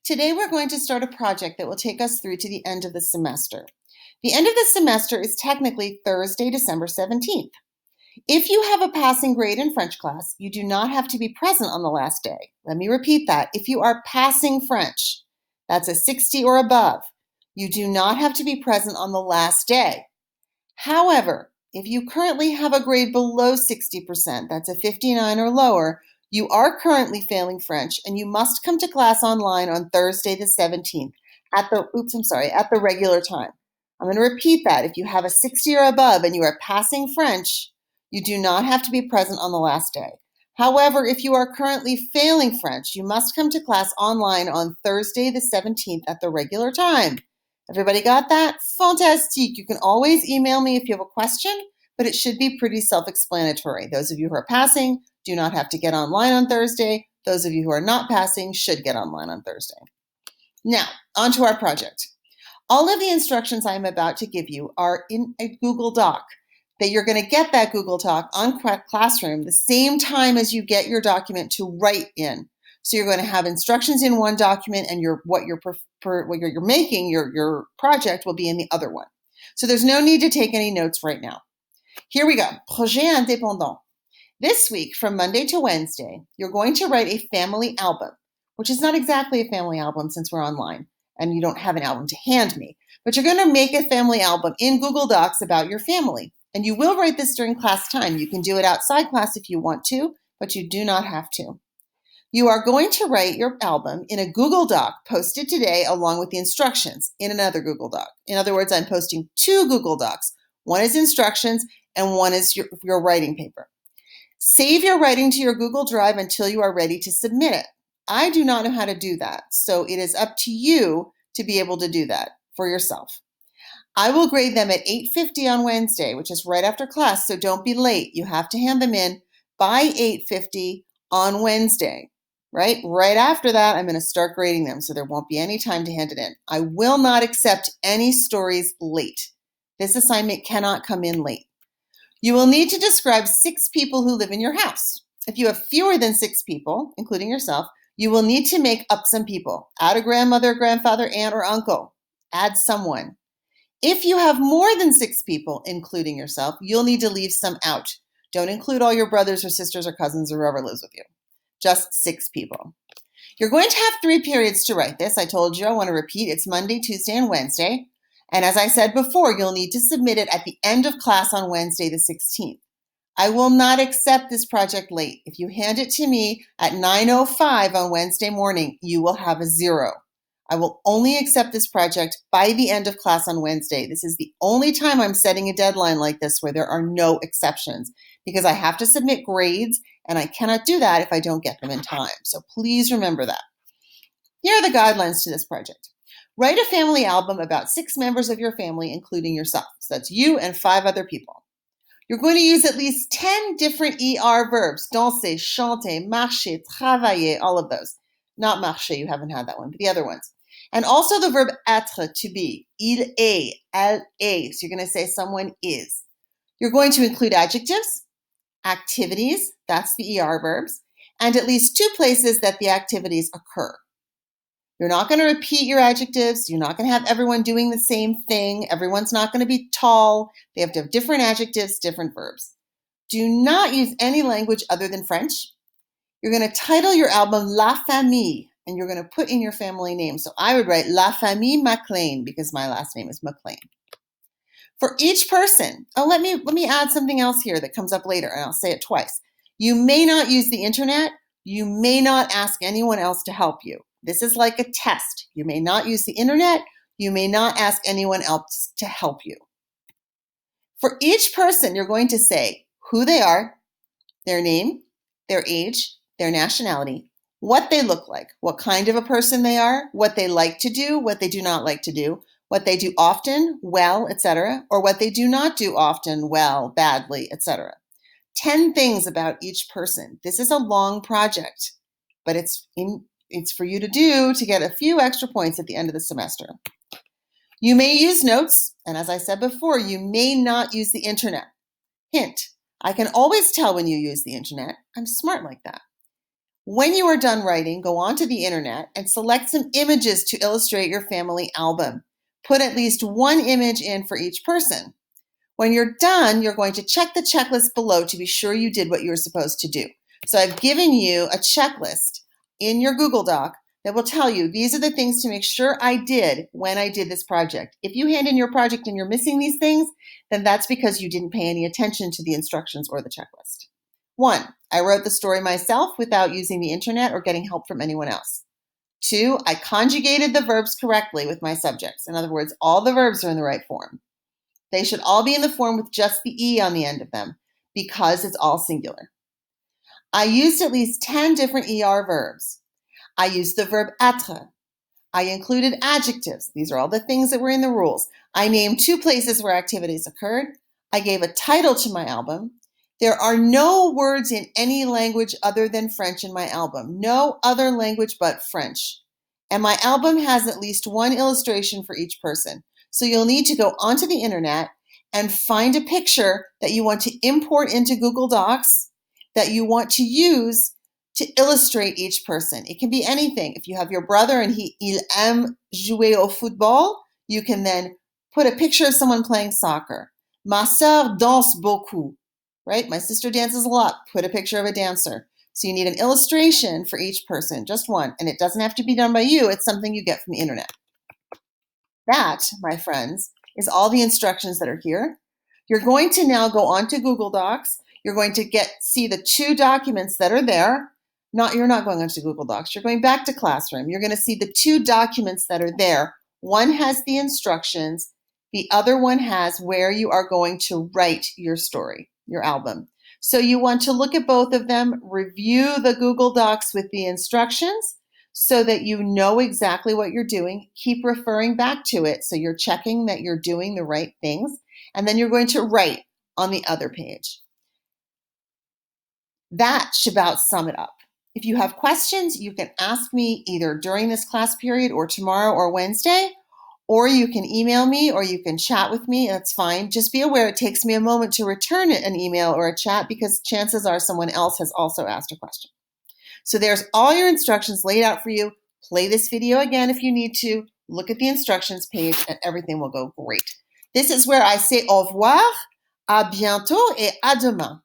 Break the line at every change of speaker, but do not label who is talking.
Today we're going to start a project that will take us through to the end of the semester. The end of the semester is technically Thursday, December 17th. If you have a passing grade in French class, you do not have to be present on the last day. Let me repeat that. If you are passing French, that's a 60 or above, you do not have to be present on the last day. However, if you currently have a grade below 60%, that's a 59 or lower, you are currently failing French and you must come to class online on Thursday the 17th at the regular time. I'm going to repeat that. If you have a 60 or above and you are passing French, you do not have to be present on the last day. However, if you are currently failing French, you must come to class online on Thursday the 17th at the regular time. Everybody got that? Fantastique. You can always email me if you have a question, but it should be pretty self-explanatory. Those of you who are passing do not have to get online on Thursday. Those of you who are not passing should get online on Thursday. Now, on to our project. All of the instructions I'm about to give you are in a Google Doc. That you're going to get that Google Doc on Classroom the same time as you get your document to write in. So you're going to have instructions in one document, and your project will be in the other one. So there's no need to take any notes right now. Here we go. Projet indépendant. This week, from Monday to Wednesday, you're going to write a family album, which is not exactly a family album since we're online and you don't have an album to hand me. But you're going to make a family album in Google Docs about your family. And you will write this during class time. You can do it outside class if you want to, but you do not have to. You are going to write your album in a Google Doc posted today along with the instructions in another Google Doc. In other words, I'm posting two Google Docs. One is instructions and one is your writing paper. Save your writing to your Google Drive until you are ready to submit it. I do not know how to do that, so it is up to you to be able to do that for yourself. I will grade them at 8:50 on Wednesday, which is right after class, so don't be late. You have to hand them in by 8:50 on Wednesday, right? Right after that, I'm going to start grading them, so there won't be any time to hand it in. I will not accept any stories late. This assignment cannot come in late. You will need to describe 6 people who live in your house. If you have fewer than 6 people, including yourself, you will need to make up some people. Add a grandmother, grandfather, aunt, or uncle. Add someone. If you have more than 6 people, including yourself, you'll need to leave some out. Don't include all your brothers or sisters or cousins or whoever lives with you. Just 6 people. You're going to have 3 periods to write this. I told you, I want to repeat, it's Monday, Tuesday, and Wednesday. And as I said before, you'll need to submit it at the end of class on Wednesday the 16th. I will not accept this project late. If you hand it to me at 9:05 on Wednesday morning, you will have a 0. I will only accept this project by the end of class on Wednesday. This is the only time I'm setting a deadline like this where there are no exceptions because I have to submit grades and I cannot do that if I don't get them in time. So please remember that. Here are the guidelines to this project. Write a family album about 6 members of your family, including yourself. So that's you and 5 other people. You're going to use at least 10 different ER verbs. Danser, chanter, marcher, travailler, all of those. Not marcher, you haven't had that one, but the other ones. And also the verb être, to be. Il est, elle est. So you're going to say someone is. You're going to include adjectives, activities, that's the ER verbs, and at least 2 places that the activities occur. You're not going to repeat your adjectives. You're not going to have everyone doing the same thing. Everyone's not going to be tall. They have to have different adjectives, different verbs. Do not use any language other than French. You're going to title your album La Famille, and you're going to put in your family name. So I would write La Famille MacLean because my last name is MacLean. For each person, let me add something else here that comes up later, and I'll say it twice. You may not use the internet. You may not ask anyone else to help you. This is like a test. You may not use the internet. You may not ask anyone else to help you. For each person, you're going to say who they are, their name, their age, their nationality, what they look like, what kind of a person they are, what they like to do, what they do not like to do, what they do often, well, etc., or what they do not do often, well, badly, etc. 10 things about each person. This is a long project, but it's for you to do to get a few extra points at the end of the semester. You may use notes, and as I said before, you may not use the internet. Hint, I can always tell when you use the internet. I'm smart like that. When you are done writing, go onto the internet and select some images to illustrate your family album. Put at least one image in for each person. When you're done, you're going to check the checklist below to be sure you did what you were supposed to do. So I've given you a checklist in your Google Doc that will tell you these are the things to make sure I did when I did this project. If you hand in your project and you're missing these things, then that's because you didn't pay any attention to the instructions or the checklist. 1, I wrote the story myself without using the internet or getting help from anyone else. 2, I conjugated the verbs correctly with my subjects. In other words, all the verbs are in the right form. They should all be in the form with just the E on the end of them because it's all singular. I used at least 10 different ER verbs. I used the verb être. I included adjectives. These are all the things that were in the rules. I named 2 places where activities occurred. I gave a title to my album. There are no words in any language other than French in my album. No other language but French. And my album has at least one illustration for each person. So you'll need to go onto the internet and find a picture that you want to import into Google Docs that you want to use to illustrate each person. It can be anything. If you have your brother and il aime jouer au football, you can then put a picture of someone playing soccer. Ma sœur danse beaucoup, right? My sister dances a lot. Put a picture of a dancer. So you need an illustration for each person, just one. And it doesn't have to be done by you. It's something you get from the internet. That, my friends, is all the instructions that are here. You're going to now go onto Google Docs. You're going to see the 2 documents that are there. You're not going onto Google Docs. You're going back to Classroom. You're going to see the 2 documents that are there. One has the instructions. The other one has where you are going to write your story, your album. So you want to look at both of them, review the Google Docs with the instructions so that you know exactly what you're doing. Keep referring back to it so you're checking that you're doing the right things. And then you're going to write on the other page. That should about sum it up. If you have questions, you can ask me either during this class period or tomorrow or Wednesday, or you can email me or you can chat with me. That's fine. Just be aware it takes me a moment to return an email or a chat because chances are someone else has also asked a question. So there's all your instructions laid out for you. Play this video again if you need to. Look at the instructions page and everything will go great. This is where I say au revoir, à bientôt et à demain.